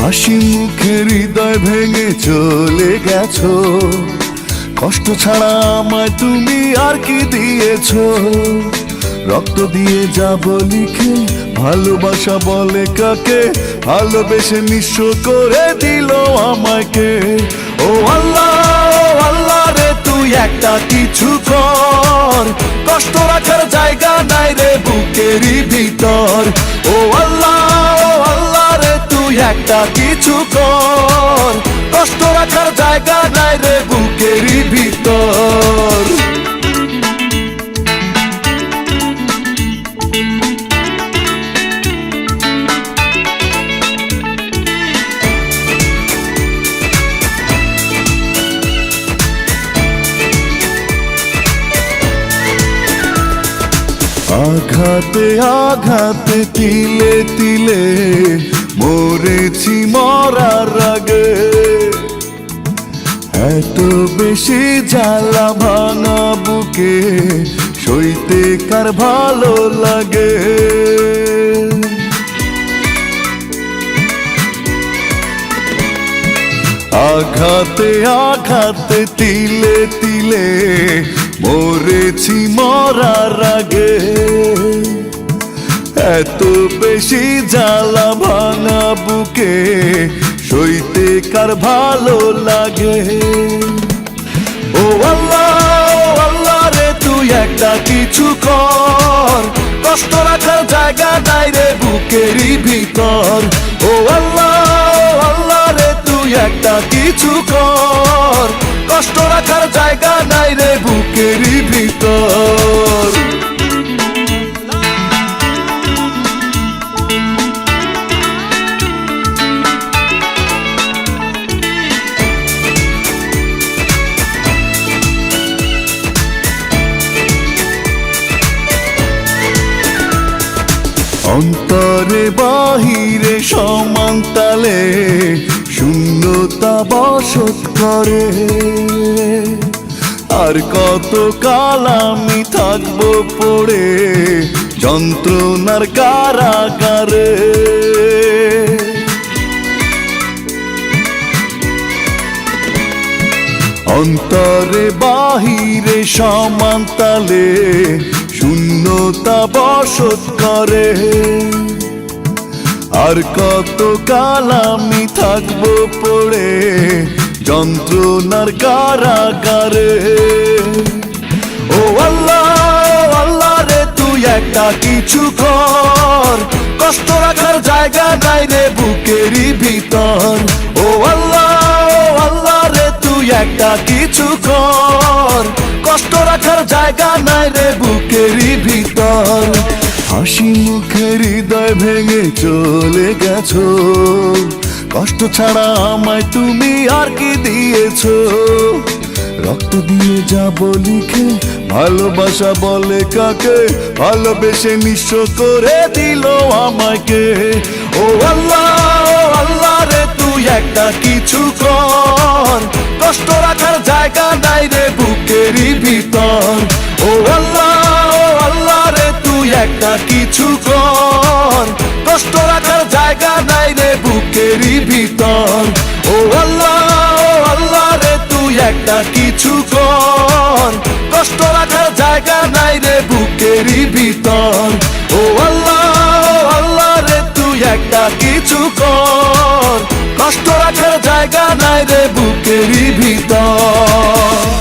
হাসি মুখে হৃদয় ভেঙে চলে গেছো, কষ্ট ছাড়া আমায় তুমি আর কি দিয়েছো? রক্ত দিয়ে যাব লিখে ভালোবাসা বলে কাকে, ভালোবেসে নিঃস্ব করে দিল আমাকে। ও আল্লাহ, ও আল্লাহ রে তুই একটা কিছু কর, কষ্ট রাখার জায়গা নাই রে বুকেরই ভিতর। ও আল্লাহ, ও আল্লাহ রে তুই একটা কিছু কর, কষ্ট রাখার জায়গা নাই রে বুকেরই ভিতর। আঘাতে আঘাতে তিলে তিলে মরেছি মরার আগে, এত বেশি জ্বালা ভাঙা বুকে সইতে কার ভালো লাগে। আঘাতে আঘাতে তিলে তিলে মরেছি মরার আগে, এত বেশি জ্বালা ভাঙা বুকে সইতে কার ভালো লাগে। ও আল্লাহ, ও আল্লাহ রে তুই একটা কিছু কর, কষ্ট রাখার জায়গা নাই রে বুকেরই ভিতর। ও আল্লাহ, ও আল্লাহ রে তুই একটা কিছু কর, কষ্ট রাখার জায়গা নাই রে বুকেরই ভিতর। অন্তরে বাহিরে সমান তালে শূন্যতা বসত করে, আর কত কাল আমি থাকবো পড়ে যন্ত্রণার কারাগারে। অন্তরে বাহিরে সমান তালে শূন্যতা বসত করে, আর কত কাল আমি থাকবো পড়ে যন্ত্রণার কারাগারে। ও আল্লাহ, ও আল্লাহ রে তুই একটা কিছু কর, কষ্ট রাখার জায়গা নাই রে বুকেরই ভিতর। ও আল্লাহ, ও আল্লাহ রে তুই একটা কিছু কর, কষ্ট রাখার জায়গা নাই রে বুকেরই ভিতর। হাসি মুখে হৃদয় ভেঙে চলে গেছো, কষ্ট ছাড়া আমায় তুমি আর কি দিয়েছো? রক্ত দিয়ে যাব লিখে ভালোবাসা বলে কাকে, ভালোবেসে নিঃস্ব করে দিল আমাকে। ও আল্লাহ, ও আল্লাহ রে তুই একটা কিছু কর, কষ্ট রাখার জায়গা নাই রে বুকেরই ভিতর। ও আল্লাহ, ও আল্লাহ রে তুই একটা কিছু কর, কষ্ট রাখার জায়গা নাই রে বুকেরই ভিতর। ও আল্লাহ, ও আল্লাহ রে তুই একটা কিছু কর, কষ্ট রাখার জায়গা নাই রে বুকেরই ভিতর। ও আল্লাহ, ও আল্লাহ রে তুই একটা কিছু কর, কষ্ট রাখার জায়গা নাই রে বুকেরই ভিতর।